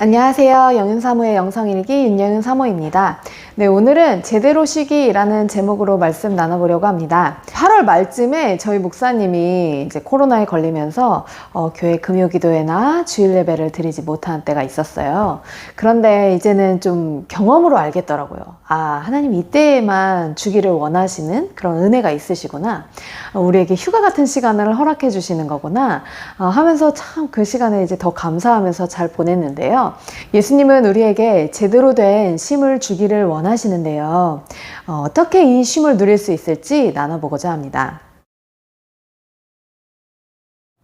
안녕하세요. 영윤사모의 영성일기 윤영윤 사모입니다. 네, 오늘은 제대로 쉬기라는 제목으로 말씀 나눠보려고 합니다. 8월 말쯤에 저희 목사님이 이제 코로나에 걸리면서 교회 금요기도회나 주일 예배를 드리지 못한 때가 있었어요. 그런데 이제는 좀 경험으로 알겠더라고요. 아, 하나님 이때에만 주기를 원하시는 그런 은혜가 있으시구나. 우리에게 휴가 같은 시간을 허락해 주시는 거구나 하면서 참 그 시간에 이제 더 감사하면서 잘 보냈는데요. 예수님은 우리에게 제대로 된 쉼을 주기를 원하시는데요. 어떻게 이 쉼을 누릴 수 있을지 나눠보고자 합니다.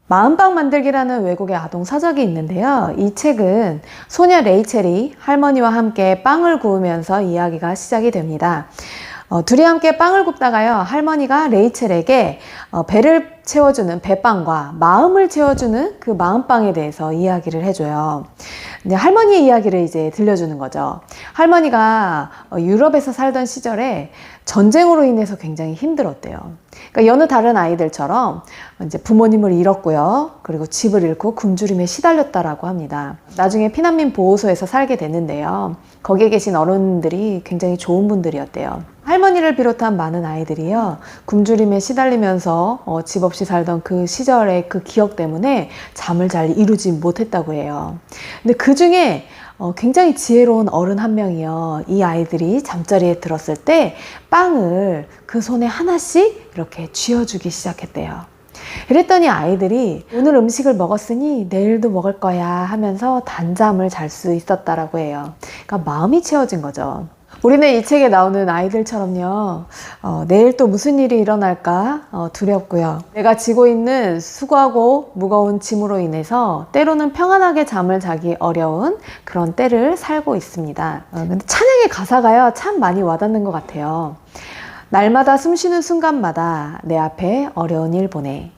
마음빵 만들기라는 외국의 아동 서적이 있는데요. 이 책은 소녀 레이첼이 할머니와 함께 빵을 구우면서 이야기가 시작이 됩니다. 둘이 함께 빵을 굽다가요, 할머니가 레이첼에게 배를 채워주는 배빵과 마음을 채워주는 그 마음빵에 대해서 이야기를 해줘요. 근데 할머니의 이야기를 이제 들려주는 거죠. 할머니가 유럽에서 살던 시절에 전쟁으로 인해서 굉장히 힘들었대요. 그러니까 여느 다른 아이들처럼 이제 부모님을 잃었고요. 그리고 집을 잃고 굶주림에 시달렸다라고 합니다. 나중에 피난민 보호소에서 살게 됐는데요. 거기에 계신 어른들이 굉장히 좋은 분들이었대요. 할머니를 비롯한 많은 아이들이요, 굶주림에 시달리면서 집 없이 살던 그 시절의 그 기억 때문에 잠을 잘 이루지 못했다고 해요. 근데 그 중에 굉장히 지혜로운 어른 한 명이요, 이 아이들이 잠자리에 들었을 때 빵을 그 손에 하나씩 이렇게 쥐어주기 시작했대요. 그랬더니 아이들이 오늘 음식을 먹었으니 내일도 먹을 거야 하면서 단잠을 잘 수 있었다라고 해요. 그러니까 마음이 채워진 거죠. 우리는 이 책에 나오는 아이들처럼요, 내일 또 무슨 일이 일어날까 두렵고요. 내가 지고 있는 수고하고 무거운 짐으로 인해서 때로는 평안하게 잠을 자기 어려운 그런 때를 살고 있습니다. 근데 찬양의 가사가요, 참 많이 와닿는 것 같아요. 날마다 숨쉬는 순간마다 내 앞에 어려운 일 보내.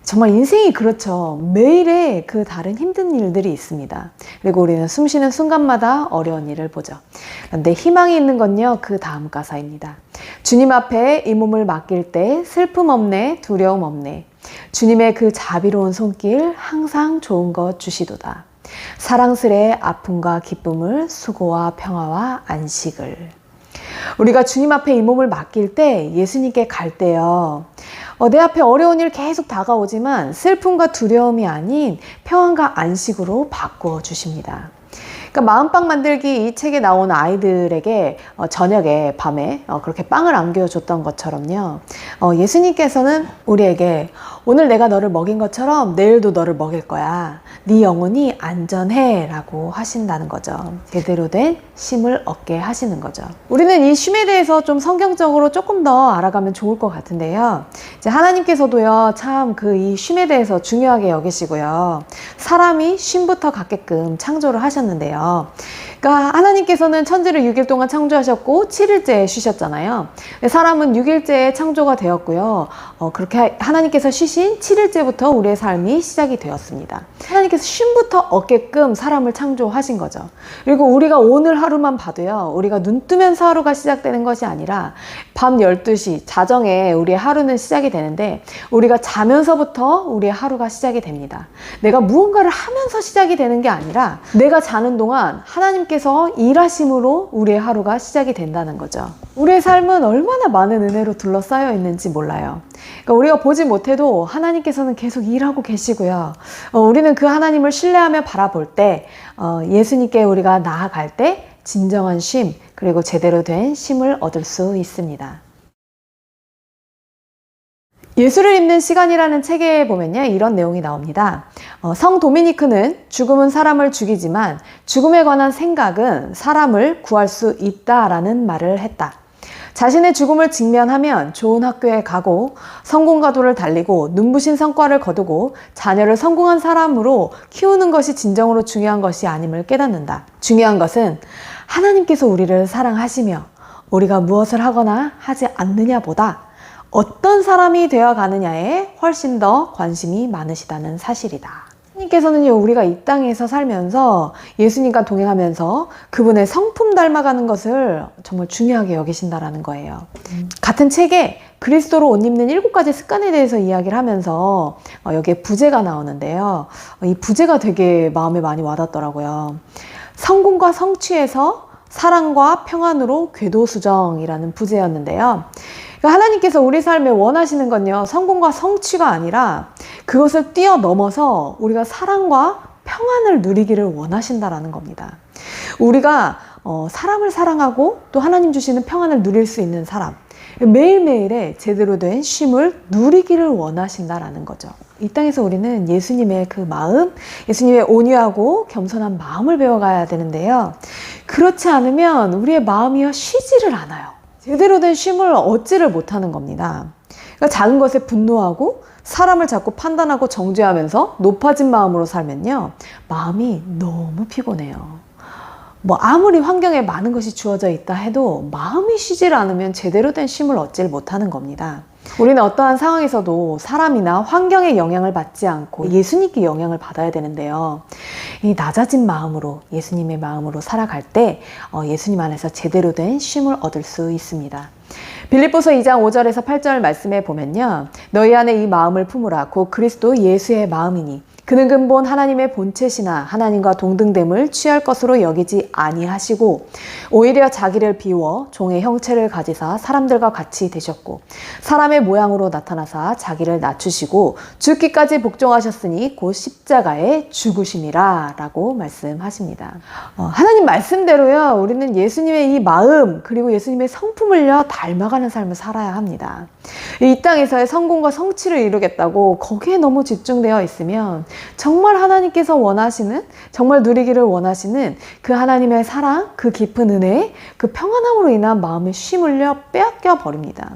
정말 인생이 그렇죠. 매일의 그 다른 힘든 일들이 있습니다. 그리고 우리는 숨쉬는 순간마다 어려운 일을 보죠. 그런데 희망이 있는 건요, 그 다음 가사입니다. 주님 앞에 이 몸을 맡길 때 슬픔 없네, 두려움 없네. 주님의 그 자비로운 손길 항상 좋은 것 주시도다. 사랑스레 아픔과 기쁨을, 수고와 평화와 안식을. 우리가 주님 앞에 이 몸을 맡길 때, 예수님께 갈 때요, 내 앞에 어려운 일 계속 다가오지만 슬픔과 두려움이 아닌 평안과 안식으로 바꾸어 주십니다. 그러니까 마음빵 만들기 이 책에 나온 아이들에게 저녁에 밤에 그렇게 빵을 안겨줬던 것처럼요, 예수님께서는 우리에게 오늘 내가 너를 먹인 것처럼 내일도 너를 먹일 거야. 네 영혼이 안전해 라고 하신다는 거죠. 제대로 된 쉼을 얻게 하시는 거죠. 우리는 이 쉼에 대해서 좀 성경적으로 조금 더 알아가면 좋을 것 같은데요. 이제 하나님께서도요, 참 그 이 쉼에 대해서 중요하게 여기시고요. 사람이 쉼부터 갖게끔 창조를 하셨는데요. 그러니까 하나님께서는 천지를 6일 동안 창조하셨고 7일째에 쉬셨잖아요. 사람은 6일째에 창조가 되었고요. 그렇게 하나님께서 쉬신 7일째부터 우리의 삶이 시작이 되었습니다. 하나님께서 쉼부터 얻게끔 사람을 창조하신 거죠. 그리고 우리가 오늘 하루만 봐도요, 우리가 눈 뜨면서 하루가 시작되는 것이 아니라 밤 12시 자정에 우리의 하루는 시작이 되는데, 우리가 자면서부터 우리의 하루가 시작이 됩니다. 내가 무언가를 하면서 시작이 되는 게 아니라 내가 자는 동안 하나님께서 일하심으로 우리의 하루가 시작이 된다는 거죠. 우리의 삶은 얼마나 많은 은혜로 둘러싸여 있는지 몰라요. 그러니까 우리가 보지 못해도 하나님께서는 계속 일하고 계시고요. 우리는 그 하나님을 신뢰하며 바라볼 때, 예수님께 우리가 나아갈 때 진정한 쉼, 그리고 제대로 된 쉼을 얻을 수 있습니다. 예수를 입는 시간이라는 책에 보면요, 이런 내용이 나옵니다. 성 도미니크는 죽음은 사람을 죽이지만 죽음에 관한 생각은 사람을 구할 수 있다라는 말을 했다. 자신의 죽음을 직면하면 좋은 학교에 가고 성공가도를 달리고 눈부신 성과를 거두고 자녀를 성공한 사람으로 키우는 것이 진정으로 중요한 것이 아님을 깨닫는다. 중요한 것은 하나님께서 우리를 사랑하시며 우리가 무엇을 하거나 하지 않느냐보다 어떤 사람이 되어 가느냐에 훨씬 더 관심이 많으시다는 사실이다. 하나님께서는요, 우리가 이 땅에서 살면서 예수님과 동행하면서 그분의 성품 닮아가는 것을 정말 중요하게 여기신다라는 거예요. 같은 책에 그리스도로 옷 입는 7가지 습관에 대해서 이야기를 하면서 여기에 부제가 나오는데요. 이 부제가 되게 마음에 많이 와닿더라고요. 성공과 성취에서 사랑과 평안으로 궤도수정이라는 부제였는데요. 하나님께서 우리 삶에 원하시는 건요, 성공과 성취가 아니라 그것을 뛰어넘어서 우리가 사랑과 평안을 누리기를 원하신다라는 겁니다. 우리가 사람을 사랑하고 또 하나님 주시는 평안을 누릴 수 있는 사람, 매일매일의 제대로 된 쉼을 누리기를 원하신다라는 거죠. 이 땅에서 우리는 예수님의 그 마음, 예수님의 온유하고 겸손한 마음을 배워가야 되는데요. 그렇지 않으면 우리의 마음이요 쉬지를 않아요. 제대로 된 쉼을 얻지를 못하는 겁니다. 그러니까 작은 것에 분노하고 사람을 자꾸 판단하고 정죄하면서 높아진 마음으로 살면요, 마음이 너무 피곤해요. 아무리 환경에 많은 것이 주어져 있다 해도 마음이 쉬질 않으면 제대로 된 쉼을 얻질 못하는 겁니다. 우리는 어떠한 상황에서도 사람이나 환경의 영향을 받지 않고 예수님께 영향을 받아야 되는데요. 이 낮아진 마음으로, 예수님의 마음으로 살아갈 때 예수님 안에서 제대로 된 쉼을 얻을 수 있습니다. 빌립보서 2장 5절에서 8절 말씀에 보면요, 너희 안에 이 마음을 품으라. 곧 그리스도 예수의 마음이니 그는 근본 하나님의 본체시나 하나님과 동등됨을 취할 것으로 여기지 아니하시고 오히려 자기를 비워 종의 형체를 가지사 사람들과 같이 되셨고 사람의 모양으로 나타나사 자기를 낮추시고 죽기까지 복종하셨으니 곧 십자가에 죽으심이라 라고 말씀하십니다. 하나님 말씀대로요, 우리는 예수님의 이 마음 그리고 예수님의 성품을요 닮아가는 삶을 살아야 합니다. 이 땅에서의 성공과 성취를 이루겠다고 거기에 너무 집중되어 있으면 정말 하나님께서 원하시는, 정말 누리기를 원하시는 그 하나님의 사랑, 그 깊은 은혜, 그 평안함으로 인한 마음의 쉼을요 빼앗겨 버립니다.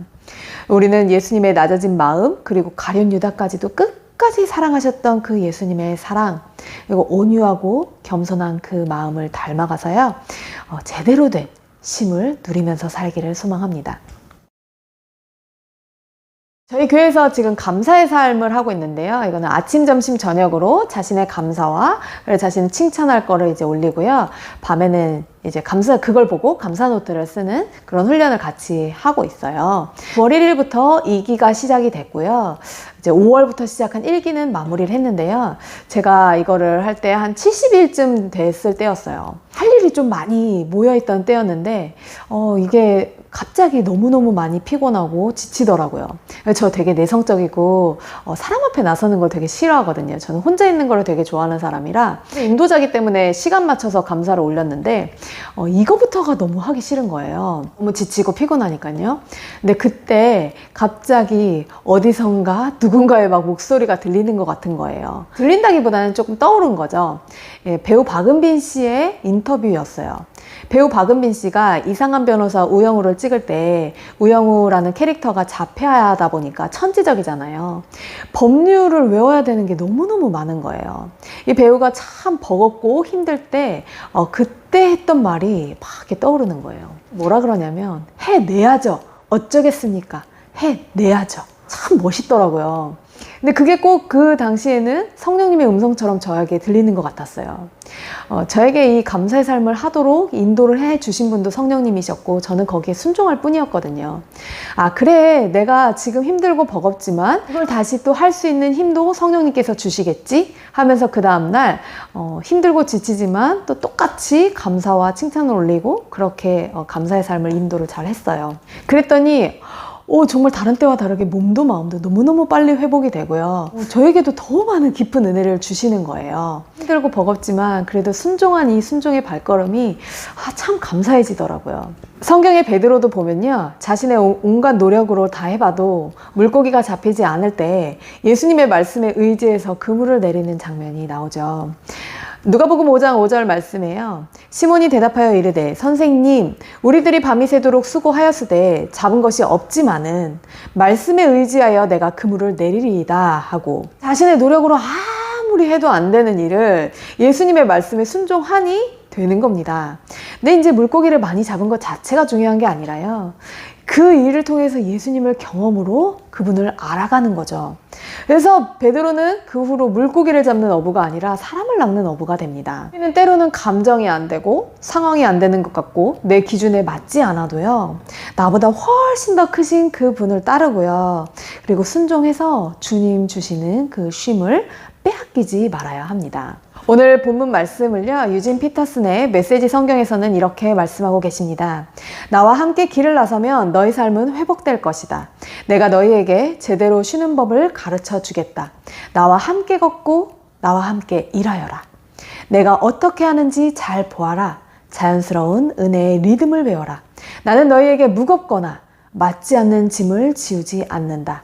우리는 예수님의 낮아진 마음 그리고 가룟 유다까지도 끝까지 사랑하셨던 그 예수님의 사랑, 그리고 온유하고 겸손한 그 마음을 닮아가서요 제대로 된 쉼을 누리면서 살기를 소망합니다. 저희 교회에서 지금 감사의 삶을 하고 있는데요. 이거는 아침, 점심, 저녁으로 자신의 감사와 자신을 칭찬할 거를 이제 올리고요. 밤에는 이제 그걸 보고 감사 노트를 쓰는 그런 훈련을 같이 하고 있어요. 9월 1일부터 2기가 시작이 됐고요. 이제 5월부터 시작한 1기는 마무리를 했는데요. 제가 이거를 할 때 한 70일쯤 됐을 때였어요. 할 일이 좀 많이 모여있던 때였는데, 이게 갑자기 너무너무 많이 피곤하고 지치더라고요. 저 되게 내성적이고 사람 앞에 나서는 걸 되게 싫어하거든요. 저는 혼자 있는 걸 되게 좋아하는 사람이라 인도자기 때문에 시간 맞춰서 감사를 올렸는데 이거부터가 너무 하기 싫은 거예요. 너무 지치고 피곤하니까요. 근데 그때 갑자기 어디선가 누군가의 막 목소리가 들리는 것 같은 거예요. 들린다기보다는 조금 떠오른 거죠. 배우 박은빈 씨의 인터뷰였어요. 배우 박은빈 씨가 이상한 변호사 우영우를 찍을 때 우영우라는 캐릭터가 자폐하다 보니까 천지적이잖아요. 법률을 외워야 되는 게 너무너무 많은 거예요. 이 배우가 참 버겁고 힘들 때 그때 했던 말이 막 이렇게 떠오르는 거예요. 뭐라 그러냐면 해내야죠. 어쩌겠습니까? 해내야죠. 참 멋있더라고요. 근데 그게 꼭 그 당시에는 성령님의 음성처럼 저에게 들리는 것 같았어요. 저에게 이 감사의 삶을 하도록 인도를 해 주신 분도 성령님이셨고 저는 거기에 순종할 뿐이었거든요. 아 그래, 내가 지금 힘들고 버겁지만 이걸 다시 또 할 수 있는 힘도 성령님께서 주시겠지 하면서 그 다음날 힘들고 지치지만 또 똑같이 감사와 칭찬을 올리고 그렇게 감사의 삶을 인도를 잘 했어요. 그랬더니 정말 다른 때와 다르게 몸도 마음도 너무너무 빨리 회복이 되고요. 저에게도 더 많은 깊은 은혜를 주시는 거예요. 힘들고 버겁지만 그래도 순종한 이 순종의 발걸음이 참 감사해지더라고요. 성경의 베드로도 보면요, 자신의 온갖 노력으로 다 해봐도 물고기가 잡히지 않을 때 예수님의 말씀에 의지해서 그물을 내리는 장면이 나오죠. 누가복음 5장 5절 말씀에요. 시몬이 대답하여 이르되 선생님, 우리들이 밤이 새도록 수고하였으되 잡은 것이 없지만은 말씀에 의지하여 내가 그물을 내리리이다 하고, 자신의 노력으로 아무리 해도 안 되는 일을 예수님의 말씀에 순종하니 되는 겁니다. 근데 이제 물고기를 많이 잡은 것 자체가 중요한 게 아니라요. 그 일을 통해서 예수님을 경험으로 그분을 알아가는 거죠. 그래서 베드로는 그 후로 물고기를 잡는 어부가 아니라 사람을 낚는 어부가 됩니다. 우리는 때로는 감정이 안 되고 상황이 안 되는 것 같고 내 기준에 맞지 않아도요. 나보다 훨씬 더 크신 그 분을 따르고요. 그리고 순종해서 주님 주시는 그 쉼을 빼앗기지 말아야 합니다. 오늘 본문 말씀을요, 유진 피터슨의 메시지 성경에서는 이렇게 말씀하고 계십니다. 나와 함께 길을 나서면 너희 삶은 회복될 것이다. 내가 너희에게 제대로 쉬는 법을 가르쳐 주겠다. 나와 함께 걷고 나와 함께 일하여라. 내가 어떻게 하는지 잘 보아라. 자연스러운 은혜의 리듬을 배워라. 나는 너희에게 무겁거나 맞지 않는 짐을 지우지 않는다.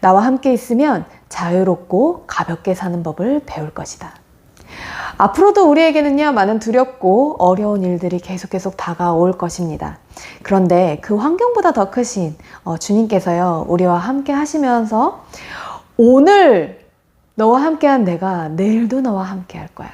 나와 함께 있으면 자유롭고 가볍게 사는 법을 배울 것이다. 앞으로도 우리에게는요, 많은 두렵고 어려운 일들이 계속 다가올 것입니다. 그런데 그 환경보다 더 크신 주님께서요, 우리와 함께 하시면서 오늘 너와 함께한 내가 내일도 너와 함께 할 거야.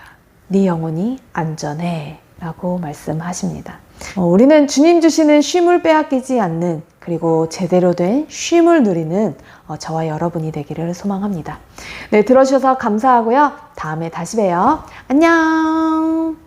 네 영혼이 안전해 라고 말씀하십니다. 우리는 주님 주시는 쉼을 빼앗기지 않는, 그리고 제대로 된 쉼을 누리는 저와 여러분이 되기를 소망합니다. 네, 들어주셔서 감사하고요. 다음에 다시 봬요. 안녕.